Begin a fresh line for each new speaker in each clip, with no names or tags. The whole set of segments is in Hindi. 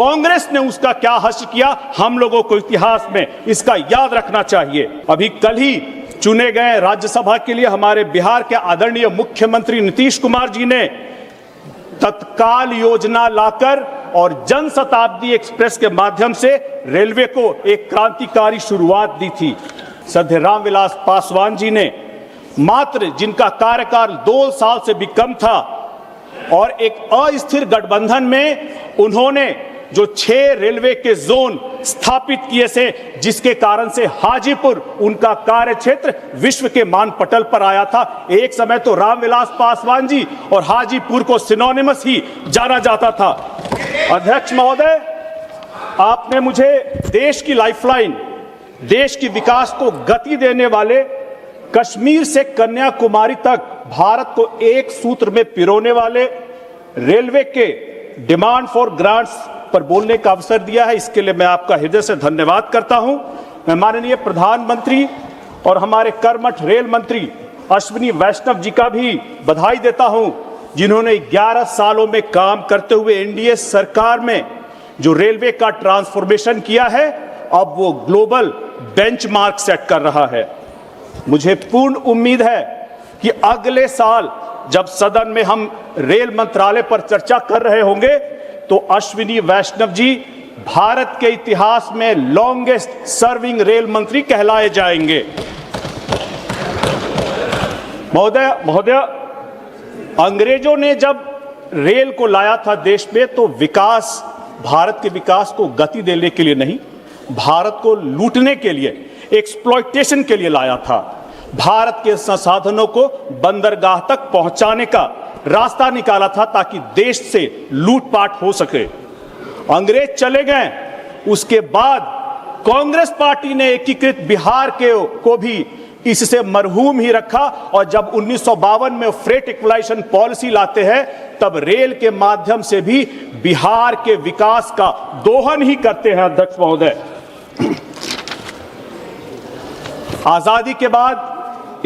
कांग्रेस ने उसका क्या हश्र किया, हम लोगों को इतिहास में इसका याद रखना चाहिए। अभी कल ही चुने गए राज्यसभा के लिए हमारे बिहार के आदरणीय मुख्यमंत्री नीतीश कुमार जी ने तत्काल योजना लाकर और जनशताब्दी एक्सप्रेस के माध्यम से रेलवे को एक क्रांतिकारी शुरुआत दी थी। श्रद्धेय रामविलास पासवान जी ने मात्र जिनका कार्यकाल 2 साल से भी कम था और एक अस्थिर गठबंधन में उन्होंने जो 6 रेलवे के जोन स्थापित किए से, जिसके कारण से हाजीपुर उनका कार्य क्षेत्र विश्व के मानपटल पर आया था। एक समय तो रामविलास पासवान जी और हाजीपुर को सिनोनिमस ही जाना जाता था। अध्यक्ष महोदय, आपने मुझे देश की लाइफलाइन, देश की विकास को गति देने वाले कश्मीर से कन्याकुमारी तक भारत को एक सूत्र में पिरोने वाले रेलवे के डिमांड फॉर ग्रांट्स पर बोलने का अवसर दिया है। इसके लिए मैं आपका हृदय से धन्यवाद करता हूं। मैं माननीय प्रधानमंत्री और हमारे कर्मठ रेल मंत्री अश्विनी वैष्णव जी का भी बधाई देता हूं, जिन्होंने 11 सालों में काम करते हुए एनडीए सरकार में जो रेलवे का ट्रांसफॉर्मेशन किया है, अब वो ग्लोबल बेंचमार्क सेट कर रहा है। मुझे पूर्ण उम्मीद है कि अगले साल जब सदन में हम रेल मंत्रालय पर चर्चा कर रहे होंगे तो अश्विनी वैष्णव जी भारत के इतिहास में लॉन्गेस्ट सर्विंग मंत्री कहलाए जाएंगे। महोदय, अंग्रेजों ने जब रेल को लाया था देश में तो विकास, भारत के विकास को गति देने के लिए नहीं, भारत को लूटने के लिए, एक्सप्लॉयटेशन के लिए लाया था। भारत के संसाधनों को बंदरगाह तक पहुंचाने का रास्ता निकाला था ताकि देश से लूटपाट हो सके। अंग्रेज चले गए, उसके बाद कांग्रेस पार्टी ने एकीकृत बिहार को भी इससे मरहूम ही रखा और जब 1952 में फ्रेट इक्वलाइजेशन पॉलिसी लाते हैं तब रेल के माध्यम से भी बिहार के विकास का दोहन ही करते हैं। अध्यक्ष महोदय, आजादी के बाद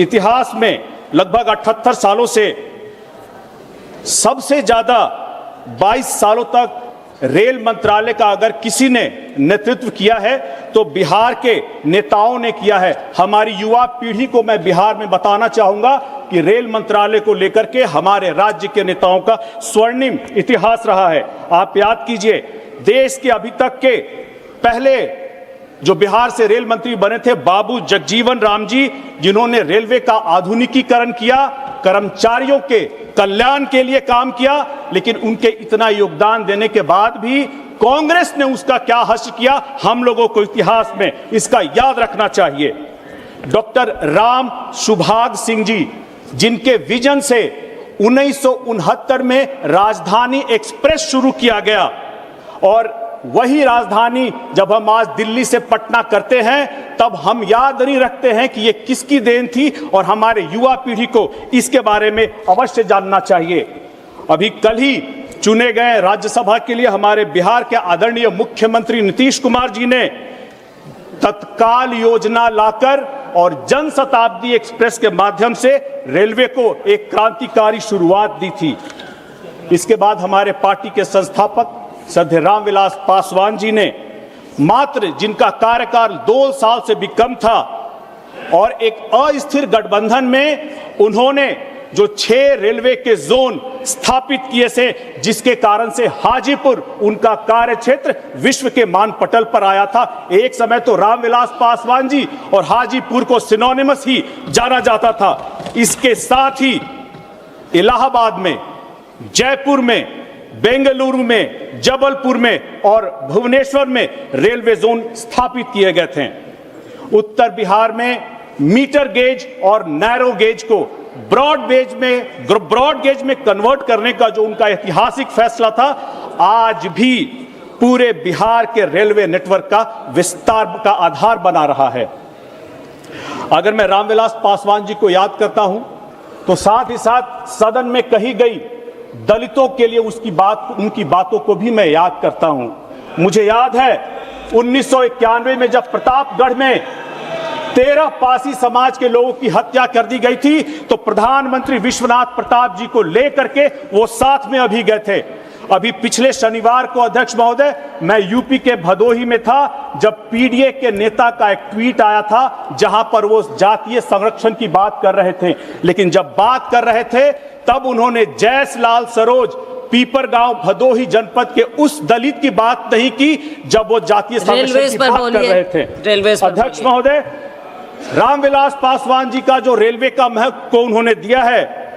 इतिहास में लगभग 78 सालों से सबसे ज्यादा 22 सालों तक रेल मंत्रालय का अगर किसी ने नेतृत्व किया है तो बिहार के नेताओं ने किया है। हमारी युवा पीढ़ी को मैं बिहार में बताना चाहूंगा कि रेल मंत्रालय को लेकर के हमारे राज्य के नेताओं का स्वर्णिम इतिहास रहा है। आप याद कीजिए, देश के अभी तक के पहले जो बिहार से रेल मंत्री बने थे बाबू जगजीवन राम जी, जिन्होंने रेलवे का आधुनिकीकरण किया, कर्मचारियों के कल्याण के लिए काम किया, लेकिन उनके इतना योगदान देने के बाद भी कांग्रेस ने उसका क्या हश्र किया, हम लोगों को इतिहास में इसका याद रखना चाहिए। डॉक्टर राम सुभाग सिंह जी, जिनके विजन से 1969 में राजधानी एक्सप्रेस शुरू किया गया और वही राजधानी जब हम आज दिल्ली से पटना करते हैं तब हम याद नहीं रखते हैं कि ये किसकी देन थी और हमारे युवा पीढ़ी को इसके बारे में अवश्य जानना चाहिए। अभी कल ही चुने गए राज्यसभा के लिए हमारे बिहार के आदरणीय मुख्यमंत्री नीतीश कुमार जी ने तत्काल योजना लाकर और जनशताब्दी एक्सप्रेस के माध्यम से रेलवे को एक क्रांतिकारी शुरुआत दी थी। इसके बाद हमारे पार्टी के संस्थापक श्रद्धेय रामविलास पासवान जी ने मात्र जिनका कार्यकाल 2 साल से भी कम था और एक अस्थिर गठबंधन में उन्होंने जो 6 रेलवे के जोन स्थापित किए से, जिसके कारण से हाजीपुर उनका कार्य क्षेत्र विश्व के मानपटल पर आया था। एक समय तो रामविलास पासवान जी और हाजीपुर को सिनोनिमस ही जाना जाता था। इसके साथ ही इलाहाबाद में, जयपुर में, बेंगलुरु में, जबलपुर में और भुवनेश्वर में रेलवे जोन स्थापित किए गए थे। उत्तर बिहार में मीटर गेज और नैरो गेज को ब्रॉड गेज में कन्वर्ट करने का जो उनका ऐतिहासिक फैसला था, आज भी पूरे बिहार के रेलवे नेटवर्क का विस्तार का आधार बना रहा है। अगर मैं रामविलास पासवान जी को याद करता हूं तो साथ ही साथ सदन में कही गई दलितों के लिए उनकी बातों को भी मैं याद करता हूं। मुझे याद है 1991 में जब प्रतापगढ़ में 13 पासी समाज के लोगों की हत्या कर दी गई थी तो प्रधानमंत्री विश्वनाथ प्रताप जी को लेकर के वो साथ में अभी गए थे अभी पिछले शनिवार को अध्यक्ष महोदय मैं यूपी के भदोही में था जब पीडीए के नेता का एक ट्वीट आया था जहां पर वो जातीय संरक्षण की बात कर रहे थे, लेकिन जब बात कर रहे थे तब उन्होंने जयसलाल सरोज पीपरगांव भदोही जनपद के उस दलित की बात नहीं की जब वो जातीय संरक्षण की बात कर रहे थे। अध्यक्ष महोदय, रामविलास पासवान जी का जो रेलवे का महत्व को उन्होंने दिया है